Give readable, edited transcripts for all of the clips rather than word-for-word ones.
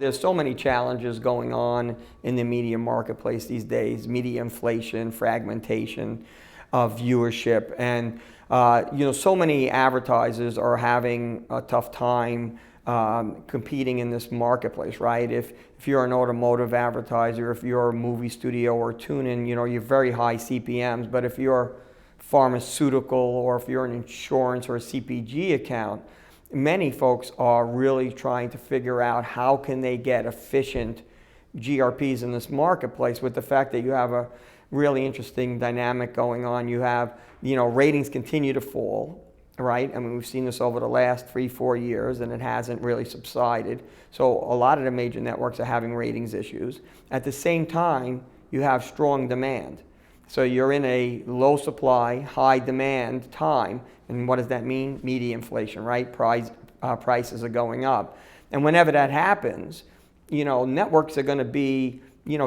There's so many challenges going on in the media marketplace these days: media inflation, fragmentation of viewership, and so many advertisers are having a tough time competing in this marketplace, right? If you're an automotive advertiser, if you're a movie studio or tune-in, you're very high CPMs. But if you're pharmaceutical or if you're an insurance or a CPG account, many folks are really trying to figure out how can they get efficient GRPs in this marketplace, with the fact that you have a really interesting dynamic going on. You have, ratings continue to fall, right? I mean, we've seen this over the last 3-4 years, and it hasn't really subsided. So a lot of the major networks are having ratings issues. At the same time, you have strong demand. So you're in a low supply, high demand time. And what does that mean? Media inflation, right? Prices are going up. And whenever that happens, networks are going to be,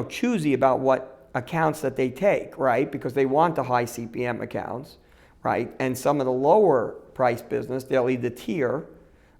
choosy about what accounts that they take, right? Because they want the high CPM accounts, right? And some of the lower price business, they'll either tier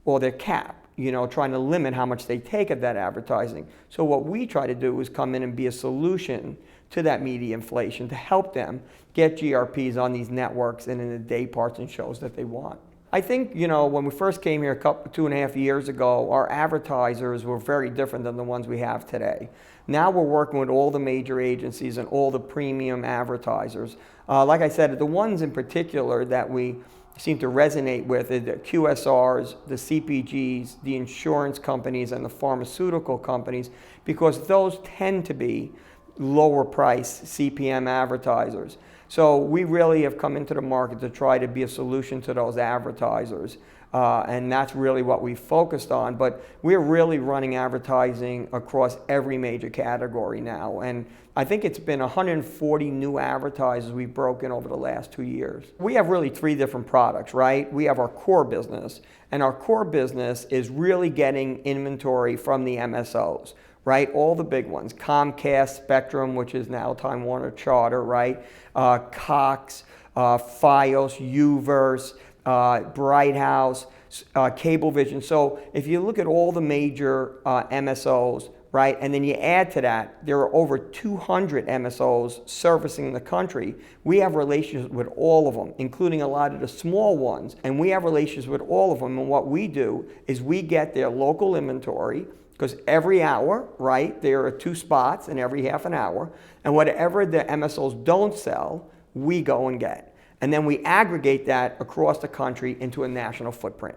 or they're cap, trying to limit how much they take of that advertising. So what we try to do is come in and be a solution to that media inflation to help them get GRPs on these networks and in the day parts and shows that they want. I think, when we first came here 2.5 years ago, our advertisers were very different than the ones we have today. Now we're working with all the major agencies and all the premium advertisers. Like I said, the ones in particular that we seem to resonate with are the QSRs, the CPGs, the insurance companies, and the pharmaceutical companies, because those tend to be lower price CPM advertisers. So we really have come into the market to try to be a solution to those advertisers. And that's really what we focused on. But we're really running advertising across every major category now. And I think it's been 140 new advertisers we've broken over the last 2 years. We have really 3 different products, right? We have our core business. And our core business is really getting inventory from the MSOs, right? All the big ones: Comcast, Spectrum, which is now Time Warner Charter, right? Cox, Fios, U-verse, Bright House, Cablevision. So if you look at all the major MSOs, right, and then you add to that, there are over 200 MSOs servicing the country. We have relationships with all of them, including a lot of the small ones. And we have relationships with all of them. And what we do is we get their local inventory, because every hour, right, there are 2 spots in every half an hour. And whatever the MSOs don't sell, we go and get. And then we aggregate that across the country into a national footprint.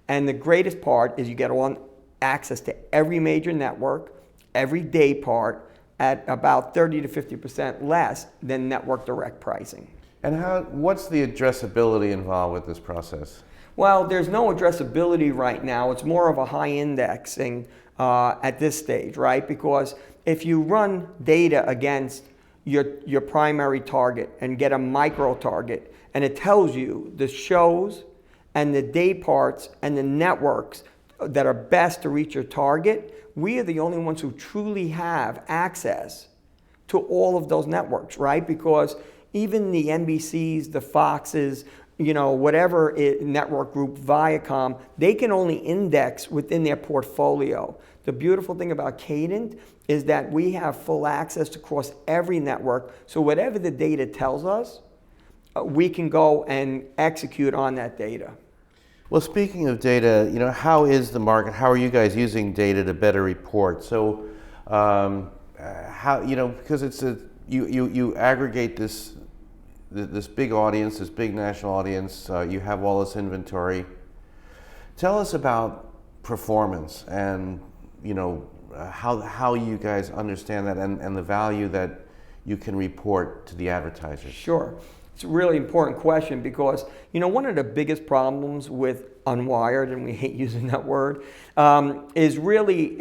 And the greatest part is you get access to every major network, every day part, at about 30 to 50% less than network direct pricing. And what's the addressability involved with this process? Well, there's no addressability right now. It's more of a high indexing at this stage, right? Because if you run data against your primary target and get a micro target, and it tells you the shows and the day parts and the networks that are best to reach your target, we are the only ones who truly have access to all of those networks, right? Because even the NBCs, the Foxes, whatever network group, Viacom, they can only index within their portfolio. The beautiful thing about Cadent is that we have full access across every network. So whatever the data tells us, we can go and execute on that data. Well, speaking of data, how is the market? How are you guys using data to better report? So, because it's you aggregate this big audience, this big national audience. You have all this inventory. Tell us about performance and how you guys understand that and the value that you can report to the advertisers. Sure. It's a really important question because, one of the biggest problems with unwired, and we hate using that word, is really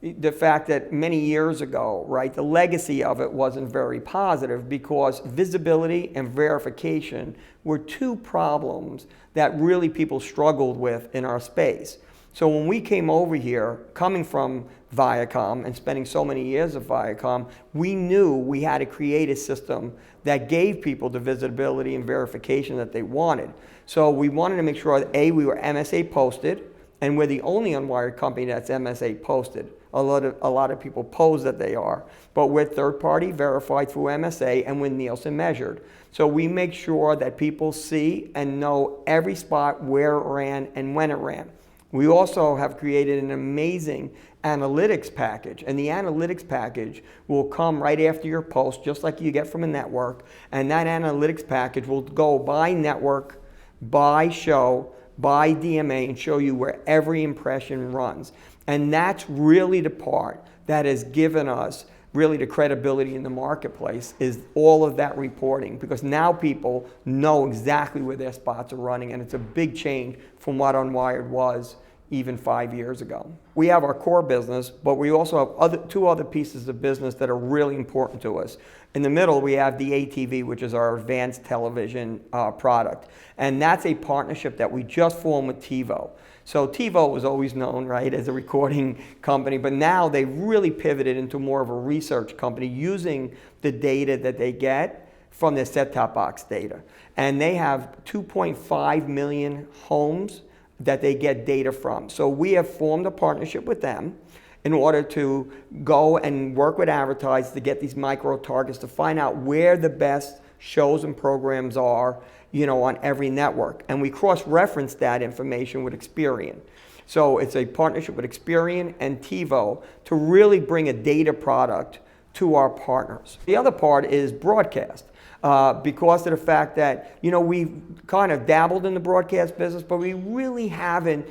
the fact that many years ago, right, the legacy of it wasn't very positive because visibility and verification were 2 problems that really people struggled with in our space. So when we came over here, coming from Viacom and spending so many years at Viacom, we knew we had to create a system that gave people the visibility and verification that they wanted. So we wanted to make sure that A, we were MSA posted, and we're the only unwired company that's MSA posted. a lot of people pose that they are. But we're third-party verified through MSA and with Nielsen measured. So we make sure that people see and know every spot where it ran and when it ran. We also have created an amazing analytics package, and the analytics package will come right after your post, just like you get from a network, and that analytics package will go by network, by show, by DMA, and show you where every impression runs. And that's really the part that has given us really the credibility in the marketplace, is all of that reporting, because now people know exactly where their spots are running, and it's a big change from what Unwired was even 5 years ago. We have our core business, but we also have two other pieces of business that are really important to us. In the middle, we have the ATV, which is our advanced television product, and that's a partnership that we just formed with TiVo. So TiVo was always known, right, as a recording company, but now they've really pivoted into more of a research company using the data that they get from their set-top box data. And they have 2.5 million homes that they get data from. So we have formed a partnership with them in order to go and work with advertisers to get these micro targets to find out where the best shows and programs are, you know, on every network. And we cross-reference that information with Experian. So it's a partnership with Experian and TiVo to really bring a data product to our partners. The other part is broadcast. Because of the fact that, you know, we've kind of dabbled in the broadcast business, but we really haven't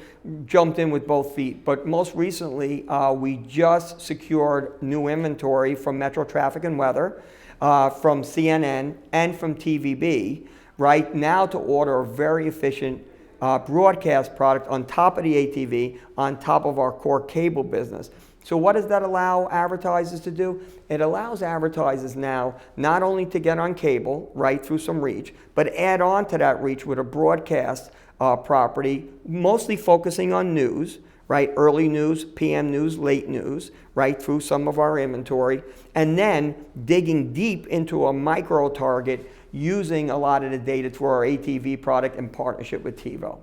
jumped in with both feet. But most recently, we just secured new inventory from Metro Traffic and Weather, from CNN, and from TVB, right now to order a very efficient broadcast product on top of the ATV, on top of our core cable business. So what does that allow advertisers to do? It allows advertisers now not only to get on cable, right, through some reach, but add on to that reach with a broadcast property, mostly focusing on news, right, early news, PM news, late news, right, through some of our inventory, and then digging deep into a micro target using a lot of the data through our ATV product in partnership with TiVo.